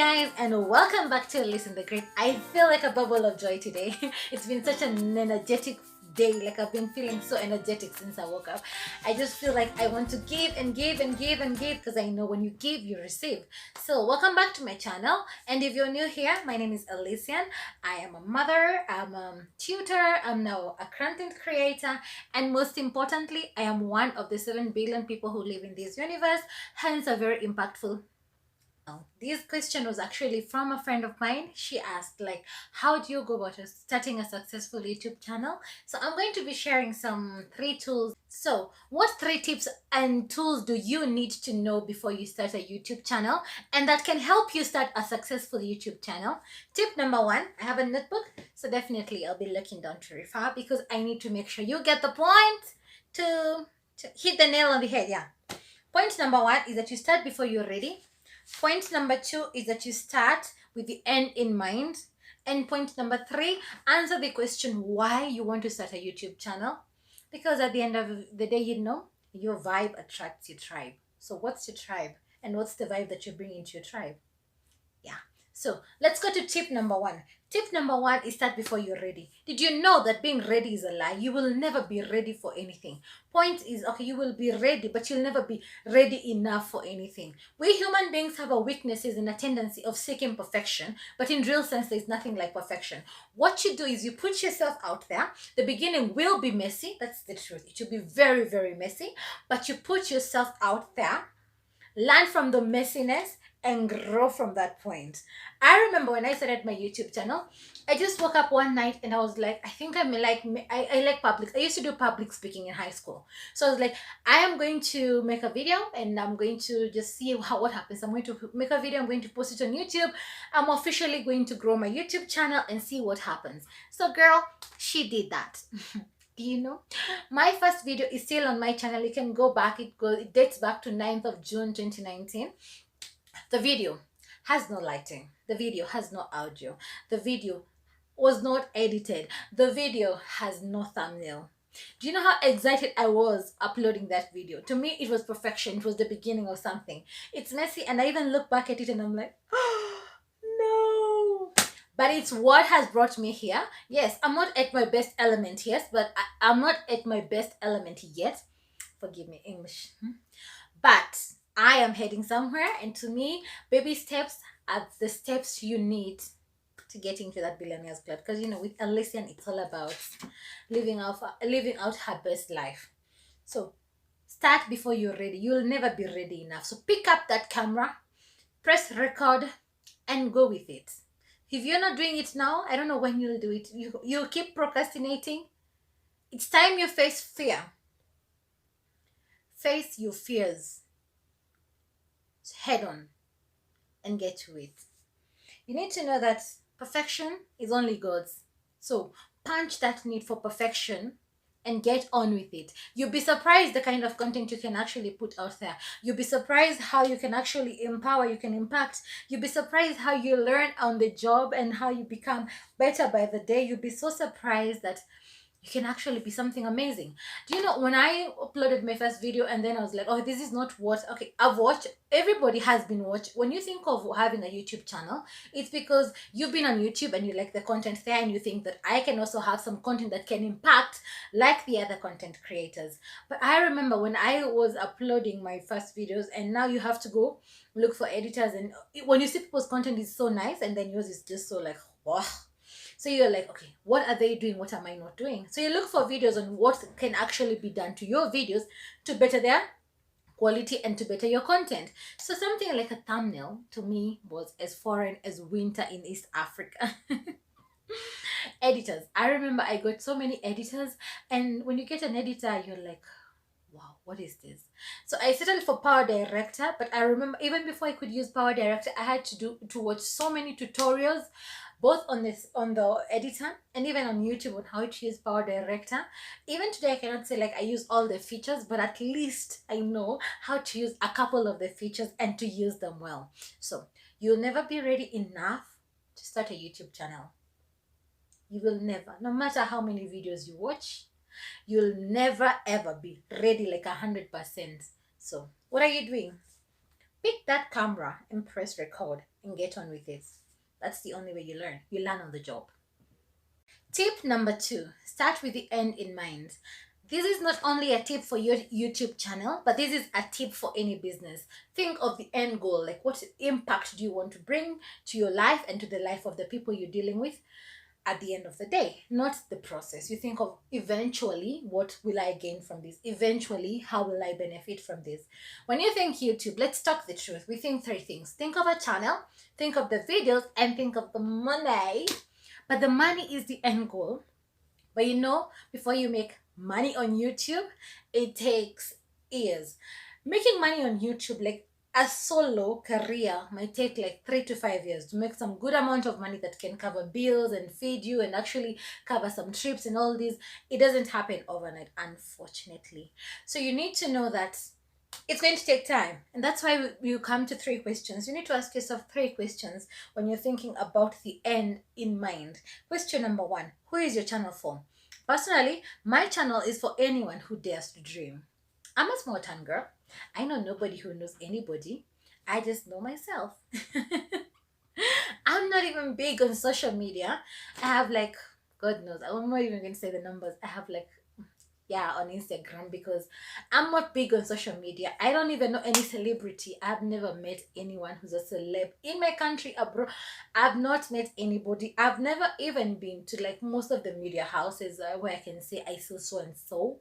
guys, and welcome back to Listen the Great. I feel like a bubble of joy today. It's been such an energetic day. Like I've been feeling so energetic since I woke up. I just feel like I want to give and give and give and give, because I know when you give, you receive. So welcome back to my channel. And if you're new here, my name is Elysian. I am a mother, I'm a tutor, I'm now a content creator, and most importantly, I am one of the 7 billion people who live in this universe, hence a very impactful. This question was actually from a friend of mine. She asked, like, how do you go about starting a successful YouTube channel? So I'm going to be sharing some 3 tools. So what 3 tips and tools do you need to know before you start a YouTube channel, and that can help you start a successful YouTube channel? Tip number 1, I have a notebook, so definitely I'll be looking down to refer, because I need to make sure you get the point to hit the nail on the head. Yeah. Point number 1 is that you start before you're ready. Point number 2 is that you start with the end in mind. And point number 3, answer the question why you want to start a YouTube channel. Because at the end of the day, you know, your vibe attracts your tribe. So what's your tribe? And what's the vibe that you bring into your tribe? Yeah. So let's go to tip number 1. Tip number 1 is start before you're ready. Did you know that being ready is a lie? You will never be ready for anything. Point is, okay, you will be ready, but you'll never be ready enough for anything. We human beings have a weaknesses and a tendency of seeking perfection, but in real sense, there's nothing like perfection. What you do is you put yourself out there. The beginning will be messy. That's the truth. It will be very, very messy, but you put yourself out there, learn from the messiness, and grow from that point. I remember when I started my YouTube channel, I just woke up one night and I was like, I think I like public. I used to do public speaking in high school. So I was like, I am going to make a video and I'm going to just see what happens. I'm going to make a video, I'm going to post it on YouTube. I'm officially going to grow my YouTube channel and see what happens. So girl, she did that. You know, my first video is still on my channel. You can go back. It dates back to 9th of June 2019. The video has no lighting. The video has no audio. The video was not edited. The video has no thumbnail. Do you know how excited I was uploading that video? To me, it was perfection. It was the beginning of something. It's messy, and I even look back at it and I'm like, oh, no. But it's what has brought me here. Yes, I'm not at my best element, yes, but I'm not at my best element yet. Forgive me, English. But I am heading somewhere, and to me, baby steps are the steps you need to get into that billionaires club. Because, you know, with Elysian, it's all about living out her best life. So start before you're ready. You'll never be ready enough. So pick up that camera, press record, and go with it. If you're not doing it now, I don't know when you'll do it. You keep procrastinating. It's time you face fear. Face your fears head on and get to it. You need to know that perfection is only God's. So punch that need for perfection and get on with it. You'll be surprised the kind of content you can actually put out there. You'll be surprised how you can actually empower, you can impact. You'll be surprised how you learn on the job and how you become better by the day. You'll be so surprised that you can actually be something amazing. Do you know, when I uploaded my first video and then I was like, oh, this is not what, okay, I've watched, everybody has been watched. When you think of having a YouTube channel, it's because you've been on YouTube and you like the content there, and you think that I can also have some content that can impact like the other content creators. But I remember when I was uploading my first videos, and now you have to go look for editors, and when you see people's content is so nice and then yours is just so like, wow. So you're like, okay, what are they doing? What am I not doing? So you look for videos on what can actually be done to your videos to better their quality and to better your content. So something like a thumbnail to me was as foreign as winter in East Africa. Editors. I remember I got so many editors, and when you get an editor, you're like, wow, what is this? So I settled for Power Director, but I remember even before I could use Power Director, I had to watch so many tutorials, both on the editor and even on YouTube, on how to use Power Director. Even today, I cannot say like I use all the features, but at least I know how to use a couple of the features and to use them well. So you'll never be ready enough to start a YouTube channel. You will never, no matter how many videos you watch, you'll never ever be ready like 100%. So what are you doing? Pick that camera and press record and get on with it. That's the only way you learn. You learn on the job. Tip number 2, start with the end in mind. This is not only a tip for your YouTube channel, but this is a tip for any business. Think of the end goal, like what impact do you want to bring to your life and to the life of the people you're dealing with at the end of the day, not the process. You think of eventually, what will I gain from this? Eventually, how will I benefit from this? When you think YouTube, let's talk the truth. We think 3 things. Think of a channel, think of the videos, and think of the money. But the money is the end goal. But you know, before you make money on YouTube, it takes years. Making money on YouTube, like a solo career, might take like 3 to 5 years to make some good amount of money that can cover bills and feed you and actually cover some trips and all this. It doesn't happen overnight, unfortunately. So you need to know that it's going to take time, and that's why you come to 3 questions. You need to ask yourself 3 questions when you're thinking about the end in mind. Question number 1, who is your channel for? Personally, my channel is for anyone who dares to dream. I'm a small town girl. I know nobody who knows anybody. I just know myself. I'm not even big on social media. I have like, God knows, I'm not even going to say the numbers. I have like, yeah, on Instagram, because I'm not big on social media. I don't even know any celebrity. I've never met anyone who's a celeb in my country, abroad. I've not met anybody. I've never even been to like most of the media houses where I can say I saw so and so.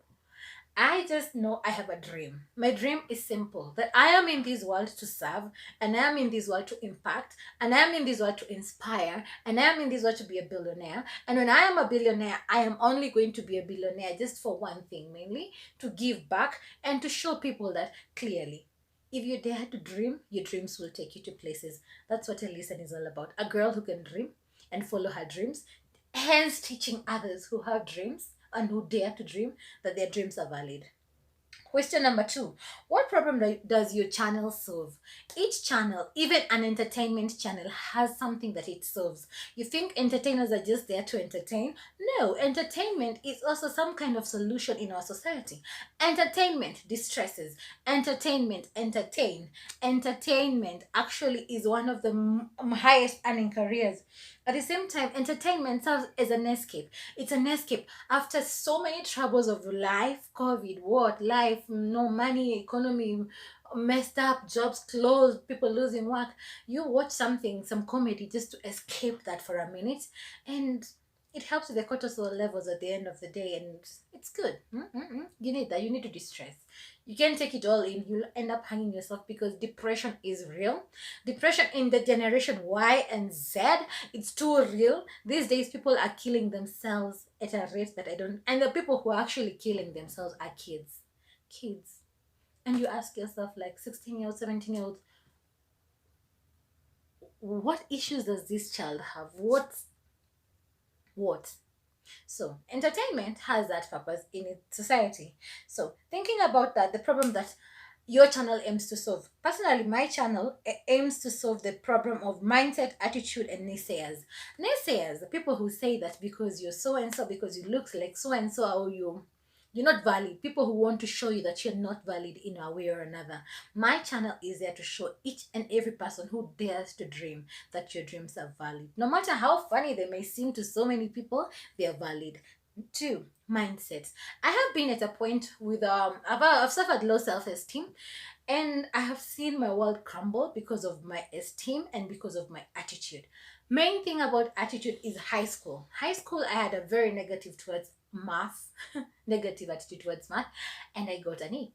I just know I have a dream. My dream is simple, that I am in this world to serve, and I am in this world to impact, and I am in this world to inspire, and I am in this world to be a billionaire. And when I am a billionaire, I am only going to be a billionaire just for one thing, mainly to give back and to show people that clearly, if you dare to dream, your dreams will take you to places. That's what Elisa is all about. A girl who can dream and follow her dreams, hence teaching others who have dreams and who dare to dream that their dreams are valid. Question number 2, what problem does your channel solve? Each channel, even an entertainment channel, has something that it solves. You think entertainers are just there to entertain? No, entertainment is also some kind of solution in our society. Entertainment distresses. Entertainment entertain. Entertainment actually is one of the highest earning careers. At the same time, entertainment serves as an escape. It's an escape after so many troubles of life, COVID, what, life, no money, economy messed up, jobs closed, people losing work. You watch something, some comedy, just to escape that for a minute, and it helps with the cortisol levels at the end of the day, and it's good. You need that. You need to distress. You can't take it all in. You'll end up hanging yourself, because depression is real. Depression in the generation Y and Z, it's too real. These days, people are killing themselves at a rate that I don't. And the people who are actually killing themselves are kids. Kids. And you ask yourself, like 16-year-old, 17-year-old, what issues does this child have? What? So entertainment has that purpose in its society. So thinking about that, the problem that your channel aims to solve. Personally, my channel aims to solve the problem of mindset, attitude, and naysayers. Naysayers, the people who say that because you're so and so, because you look like so and so, or you're not valid. People who want to show you that you're not valid in a way or another. My channel is there to show each and every person who dares to dream that your dreams are valid. No matter how funny they may seem to so many people, they are valid. 2, mindsets. I have been at a point with I've suffered low self-esteem, and I have seen my world crumble because of my esteem and because of my attitude. Main thing about attitude is high school. High school, I had a very negative towards math, negative attitude towards math, and I got an E.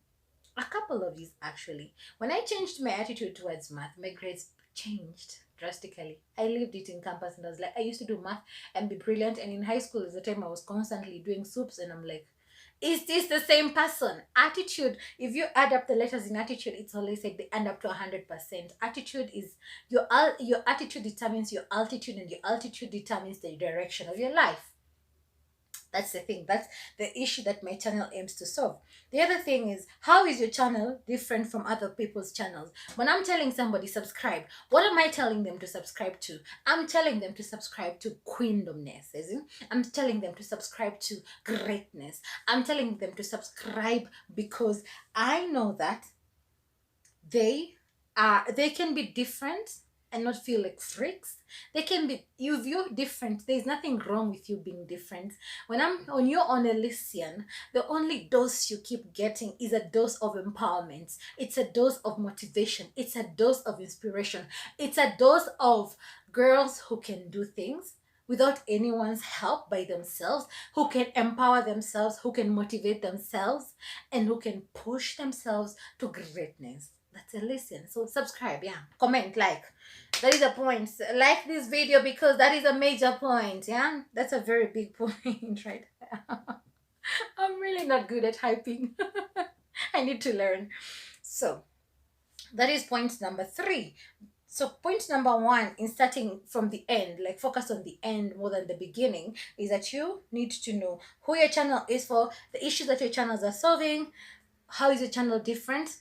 A couple of these actually. When I changed my attitude towards math, my grades changed drastically. I lived it in campus, and I was like, I used to do math and be brilliant, and in high school is the time I was constantly doing soups, and I'm like, is this the same person? Attitude, if you add up the letters in attitude, it's always like they end up to 100%. Attitude is your attitude determines your altitude, and your altitude determines the direction of your life. That's the thing. That's the issue that my channel aims to solve. The other thing is, how is your channel different from other people's channels? When I'm telling somebody subscribe, what am I telling them to subscribe to? I'm telling them to subscribe to queendomness. I'm telling them to subscribe to greatness. I'm telling them to subscribe because I know that they they can be different and not feel like freaks. They can be, if you're different, there's nothing wrong with you being different. When you're on a Elysian, the only dose you keep getting is a dose of empowerment. It's a dose of motivation. It's a dose of inspiration. It's a dose of girls who can do things without anyone's help, by themselves, who can empower themselves, who can motivate themselves, and who can push themselves to greatness. That's a listen. So subscribe, yeah. Comment, like. That is a point. Like this video because that is a major point, yeah. That's a very big point, right? I'm really not good at hyping. I need to learn. So that is point number 3. So point number 1 in starting from the end, like focus on the end more than the beginning, is that you need to know who your channel is for, the issues that your channels are solving. How is your channel different?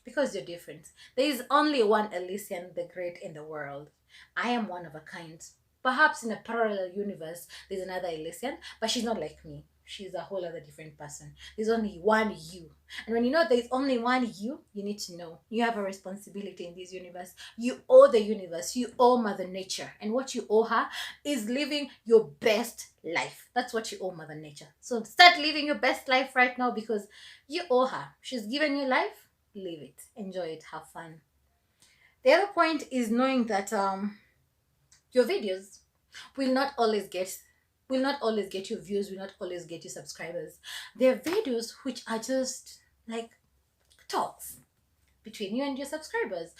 Because you're different. There is only one Elysian the Great in the world. I am one of a kind. Perhaps in a parallel universe, there's another Elysian, but she's not like me. She's a whole other different person. There's only one you. And when you know there's only one you need to know you have a responsibility in this universe. You owe the universe. You owe Mother Nature. And what you owe her is living your best life. That's what you owe Mother Nature. So start living your best life right now because you owe her. She's given you life. Live it, enjoy it, have fun. The other point is knowing that your videos will not always get you views, will not always get you subscribers. There are videos which are just like talks between you and your subscribers,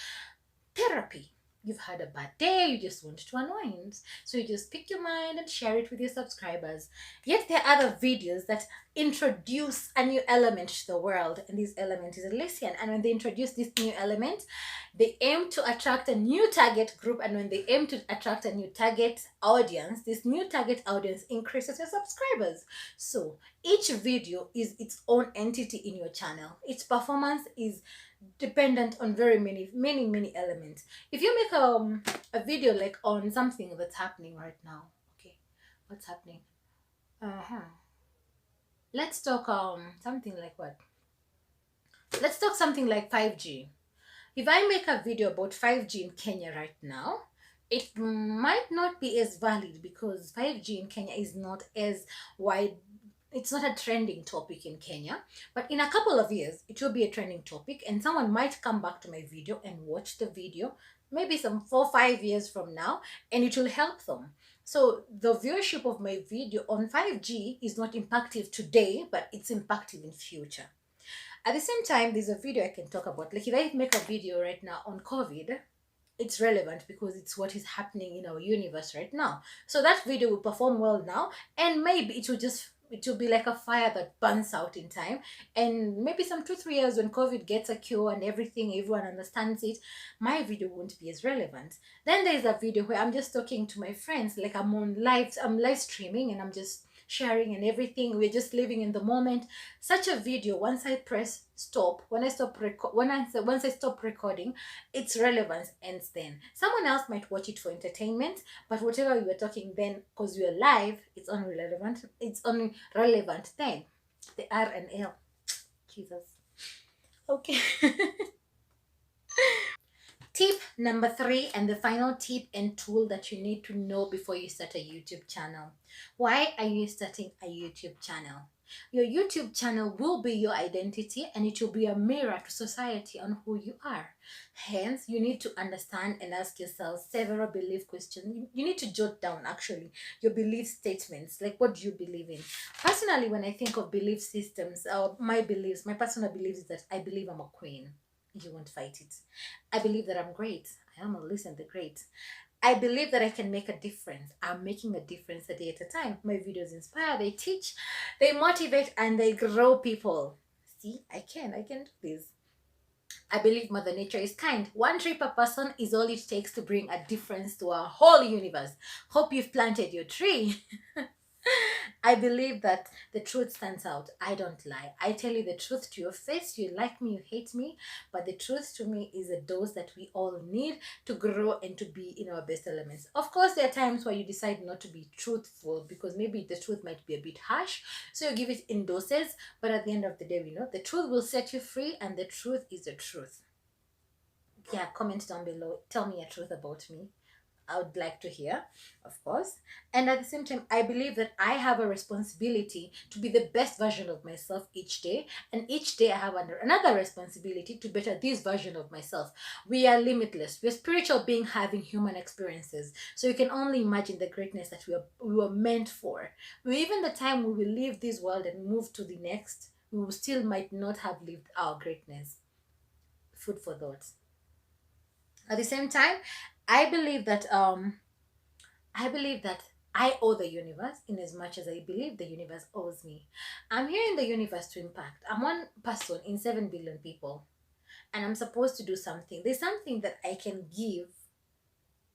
therapy. You've had a bad day, you just want to unwind, so you just pick your mind and share it with your subscribers. Yet there are other videos that introduce a new element to the world, and this element is Elysian. And when they introduce this new element, they aim to attract a new target group, and when they aim to attract a new target audience, this new target audience increases your subscribers. So each video is its own entity in your channel. Its performance is dependent on very many elements. If you make a video like on something that's happening right now, okay, what's happening? Let's talk something like what? Let's talk something like 5G. If I make a video about 5G in Kenya right now, it might not be as valid because 5G in Kenya is not as wide. It's not a trending topic in Kenya, but in a couple of years, it will be a trending topic, and someone might come back to my video and watch the video, maybe some 4-5 years from now, and it will help them. So the viewership of my video on 5G is not impactful today, but it's impactful in future. At the same time, there's a video I can talk about. Like if I make a video right now on COVID, it's relevant because it's what is happening in our universe right now. So that video will perform well now, and maybe it will be like a fire that burns out in time, and maybe some 2-3 years when COVID gets a cure and everyone understands it, my video won't be as relevant. Then there's a video where I'm just talking to my friends, like I'm live streaming and I'm just sharing and everything. We're just living in the moment. Such a video, once I press stop, once I stop recording, its relevance ends then. Someone else might watch it for entertainment, but whatever we were talking then, because we are live, it's only relevant then. The R and L. Jesus. Okay. Tip number 3, and the final tip and tool that you need to know before you start a YouTube channel. Why are you starting a YouTube channel? Your YouTube channel will be your identity, and it will be a mirror to society on who you are. Hence, you need to understand and ask yourself several belief questions. You need to jot down actually your belief statements, like what do you believe in? Personally, when I think of belief systems, my personal beliefs is that I believe I'm a queen. You won't fight it. I believe that I'm great. I am Alyssa the Great. I believe that I can make a difference. I'm making a difference a day at a time. My videos inspire, they teach, they motivate, and they grow people. See, I can do this. I believe Mother Nature is kind. One tree per person is all it takes to bring a difference to our whole universe. Hope you've planted your tree. I believe that the truth stands out. I don't lie. I tell you the truth to your face. You like me, you hate me. But the truth to me is a dose that we all need to grow and to be in our best elements. Of course, there are times where you decide not to be truthful because maybe the truth might be a bit harsh. So you give it in doses. But at the end of the day, we know the truth will set you free, and the truth is the truth. Yeah, comment down below. Tell me a truth about me. I would like to hear, of course. And at the same time, I believe that I have a responsibility to be the best version of myself each day. And each day I have another responsibility to better this version of myself. We are limitless. We're spiritual being having human experiences. So you can only imagine the greatness that we were meant for. Even the time we will leave this world and move to the next, we will still might not have lived our greatness. Food for thought. At the same time, I believe that I believe that I owe the universe in as much as I believe the universe owes me. I'm here in the universe to impact. I'm one person in 7 billion people, and I'm supposed to do something. There's something that I can give,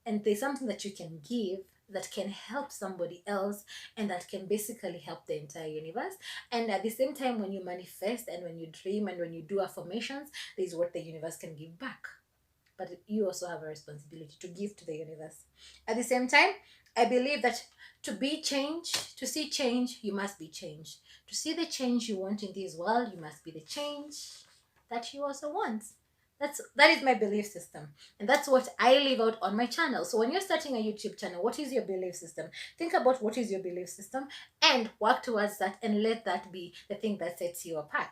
and there's something that you can give that can help somebody else, and that can basically help the entire universe. And at the same time, when you manifest and when you dream and when you do affirmations, there's what the universe can give back. But you also have a responsibility to give to the universe. At the same time, I believe that to be change, to see change, you must be change. To see the change you want in this world, you must be the change that you also want. That is my belief system, and that's what I live out on my channel. So when you're starting a YouTube channel, what is your belief system? Think about what is your belief system and work towards that, and let that be the thing that sets you apart.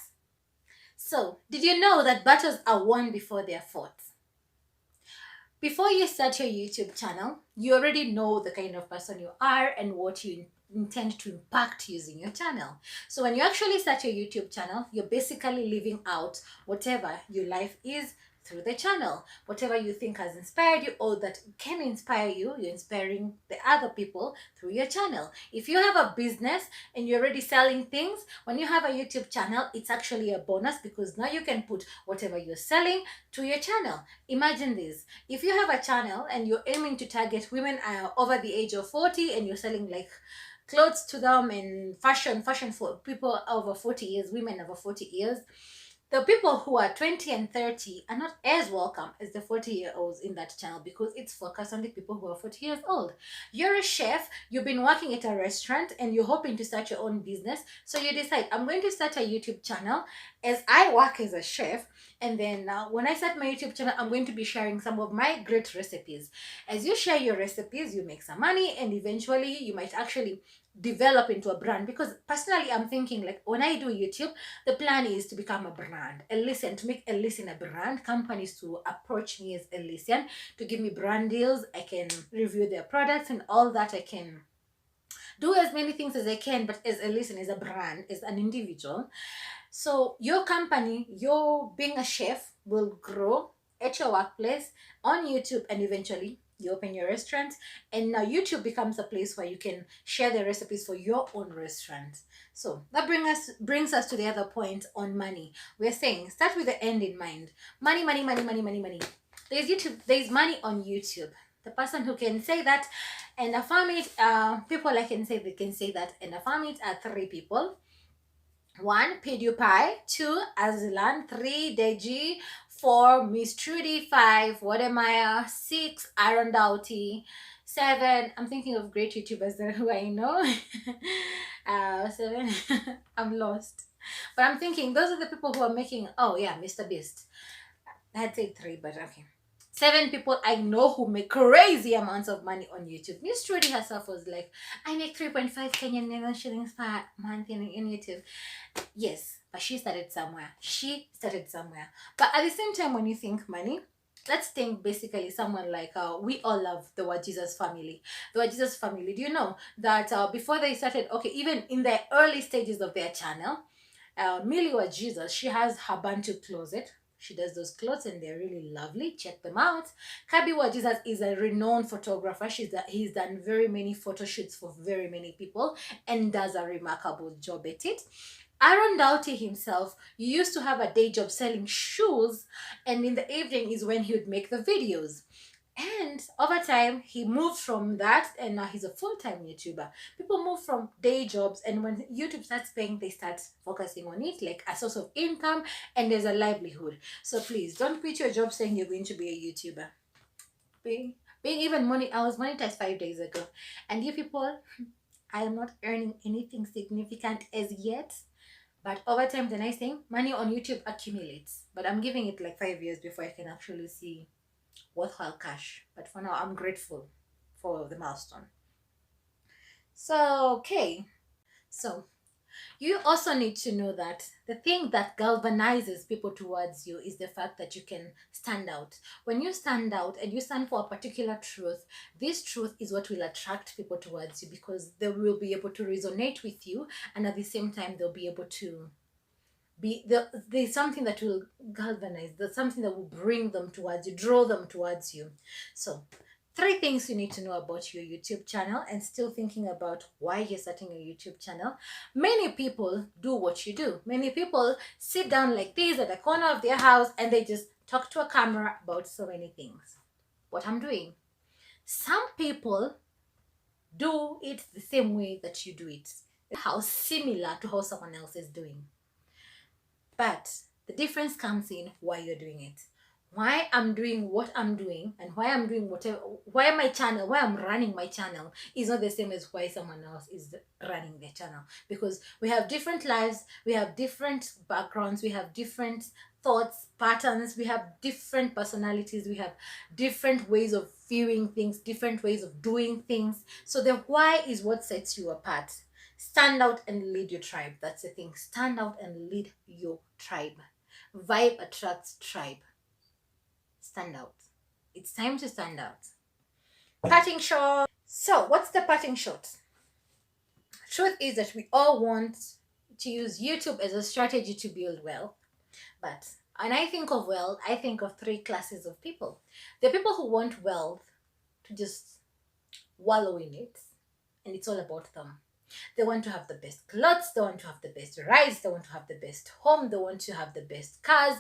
So, did you know that battles are won before they are fought? Before you start your YouTube channel, you already know the kind of person you are and what you intend to impact using your channel. So when you actually start your YouTube channel, you're basically living out whatever your life is through the channel. Whatever you think has inspired you or that can inspire you, you're inspiring the other people through your channel. If you have a business and you're already selling things, when you have a YouTube channel, it's actually a bonus, because now you can put whatever you're selling to your channel. Imagine this. If you have a channel and you're aiming to target women over the age of 40, and you're selling like clothes to them and fashion for people over 40 years, women over 40 years, the people who are 20 and 30 are not as welcome as the 40-year-olds in that channel, because it's focused on the people who are 40 years old. You're a chef, you've been working at a restaurant, and you're hoping to start your own business. So you decide, I'm going to start a YouTube channel as I work as a chef. And then when I start my YouTube channel, I'm going to be sharing some of my great recipes. As you share your recipes, you make some money, and eventually you might actually develop into a brand. Because personally, I'm thinking, like, when I do YouTube, the plan is to become a brand. Elysian, to make Elysian a brand, companies to approach me as Elysian to give me brand deals. I can review their products and all that. I can do as many things as I can, but as Elysian, as a brand, as an individual. So your company, your being a chef, will grow at your workplace, on YouTube, and eventually you open your restaurant, and now YouTube becomes a place where you can share the recipes for your own restaurant. So that brings us to the other point on money. We're saying start with the end in mind. Money, money, money, money, money, money. There's money on YouTube. The person who can say that and affirm it, people I can say they can say that and affirm it are 3 people. 1, PewDiePie. 2, Azilan. 3, Deji. 4, Miss Trudy. 5, Wodemaya. 6, Aaron Doughty. 7, I'm thinking of great YouTubers that who I know. 7, I'm lost. But I'm thinking those are the people who are making, oh yeah, Mr. Beast. I'd say 3, but okay. 7 people I know who make crazy amounts of money on YouTube. Miss Trudy herself was like, I make 3.5 Kenyan shillings per month in YouTube. Yes, but she started somewhere. But at the same time, when you think money, let's think basically someone like, we all love the What Jesus family. The What Jesus family, do you know that before they started, okay, even in the early stages of their channel, Millie What Jesus, she has her Bantu closet. She does those clothes and they're really lovely. Check them out. Kabi What Jesus is a renowned photographer. He's done very many photo shoots for very many people and does a remarkable job at it. Aaron Doughty himself used to have a day job selling shoes, and in the evening is when he would make the videos. And over time, he moved from that, and now he's a full-time YouTuber. People move from day jobs, and when YouTube starts paying, they start focusing on it like a source of income, and there's a livelihood. So please, don't quit your job saying you're going to be a YouTuber. Being even money, I was monetized 5 days ago. And you people, I am not earning anything significant as yet. But over time, the nice thing, money on YouTube accumulates. But I'm giving it like 5 years before I can actually see worthwhile cash. But for now, I'm grateful for the milestone. So, okay. So, you also need to know that the thing that galvanizes people towards you is the fact that you can stand out. When you stand out and you stand for a particular truth, this truth is what will attract people towards you, because they will be able to resonate with you, and at the same time, they'll be able to there's something that will galvanize, there's something that will bring them towards you, draw them towards you. So 3 things you need to know about your YouTube channel, and still thinking about why you're starting a YouTube channel. Many people do what you do. Many people sit down like this at the corner of their house and they just talk to a camera about so many things. What I'm doing. Some people do it the same way that you do it. How similar to how someone else is doing. But the difference comes in why you're doing it. Why I'm doing what I'm doing, and why I'm doing whatever, why I'm running my channel is not the same as why someone else is running their channel. Because we have different lives, we have different backgrounds, we have different thoughts, patterns, we have different personalities, we have different ways of viewing things, different ways of doing things. So the why is what sets you apart. Stand out and lead your tribe. That's the thing. Stand out and lead your tribe. Vibe attracts tribe. Stand out. It's time to stand out. Parting shot. So, what's the parting shot? Truth is that we all want to use YouTube as a strategy to build wealth. But when I think of wealth, I think of 3 classes of people. The people who want wealth to just wallow in it, and it's all about them. They want to have the best clothes, they want to have the best rides, they want to have the best home, they want to have the best cars,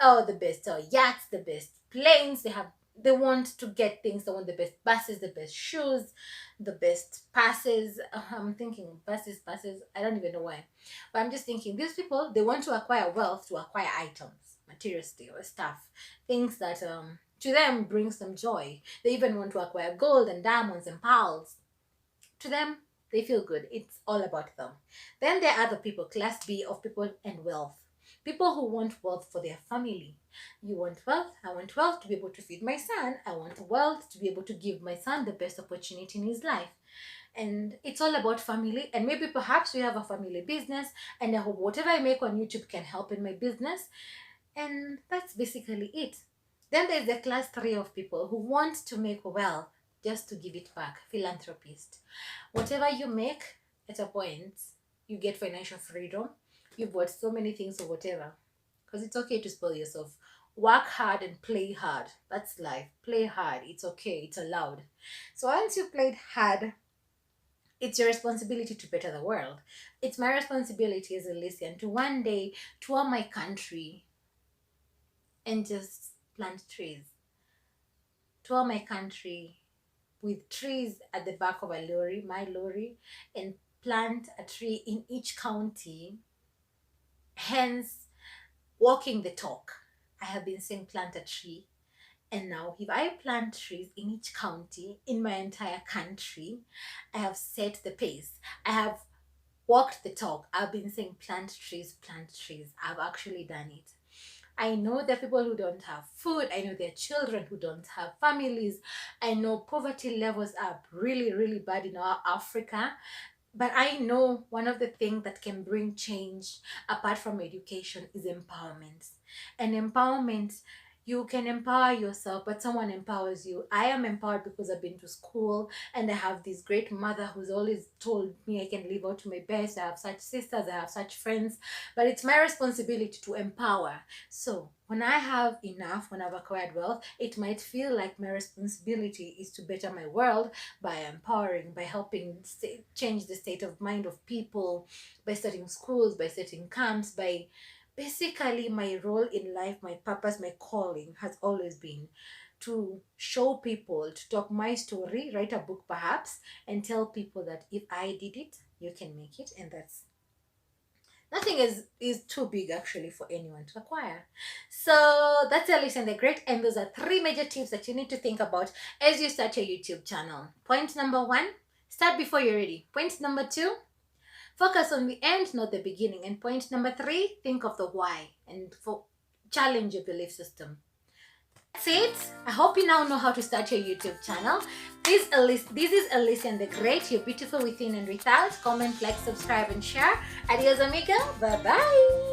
or the best yachts, the best planes. They want to get things. They want the best buses, the best shoes, the best passes. I'm thinking buses. I don't even know why, but I'm just thinking these people, they want to acquire wealth, to acquire items, material stuff, things that to them brings them joy. They even want to acquire gold and diamonds and pearls. To them, they feel good. It's all about them. Then there are other people, class B of people and wealth. People who want wealth for their family. You want wealth? I want wealth to be able to feed my son. I want wealth to be able to give my son the best opportunity in his life. And it's all about family. And maybe perhaps we have a family business, and I hope whatever I make on YouTube can help in my business. And that's basically it. Then there's the class 3 of people who want to make wealth just to give it back. Philanthropist. Whatever you make, at a point, you get financial freedom. You've got so many things or whatever. Because it's okay to spoil yourself. Work hard and play hard. That's life. Play hard. It's okay. It's allowed. So once you played hard, it's your responsibility to better the world. It's my responsibility as a Lycian to one day tour my country and just plant trees. Tour my country with trees at the back of a lorry, my lorry, and plant a tree in each county. Hence, walking the talk. I have been saying plant a tree. And now, if I plant trees in each county, in my entire country, I have set the pace. I have walked the talk. I've been saying plant trees, plant trees. I've actually done it. I know there are people who don't have food. I know there are children who don't have families. I know poverty levels are really, really bad in our Africa. But I know one of the things that can bring change apart from education is empowerment. And empowerment, you can empower yourself, but someone empowers you. I am empowered because I've been to school and I have this great mother who's always told me I can live out to my best. I have such sisters, I have such friends, but it's my responsibility to empower. So when I have enough, when I've acquired wealth, it might feel like my responsibility is to better my world by empowering, by helping change the state of mind of people, by starting schools, by setting camps, by basically my role in life, my purpose, my calling has always been to show people, to talk my story, write a book perhaps, and tell people that if I did it, you can make it. And that's nothing is too big actually for anyone to acquire. So that's Alicia the Great, and those are 3 major tips that you need to think about as you start your YouTube channel. Point number 1, start before you're ready. Point number 2, Focus on the end, not the beginning. And point number 3, think of the why and challenge your belief system. That's it. I hope you now know how to start your YouTube channel. This is Alicia the Great. You're beautiful within and without. Comment, like, subscribe, and share. Adios, amiga. Bye-bye.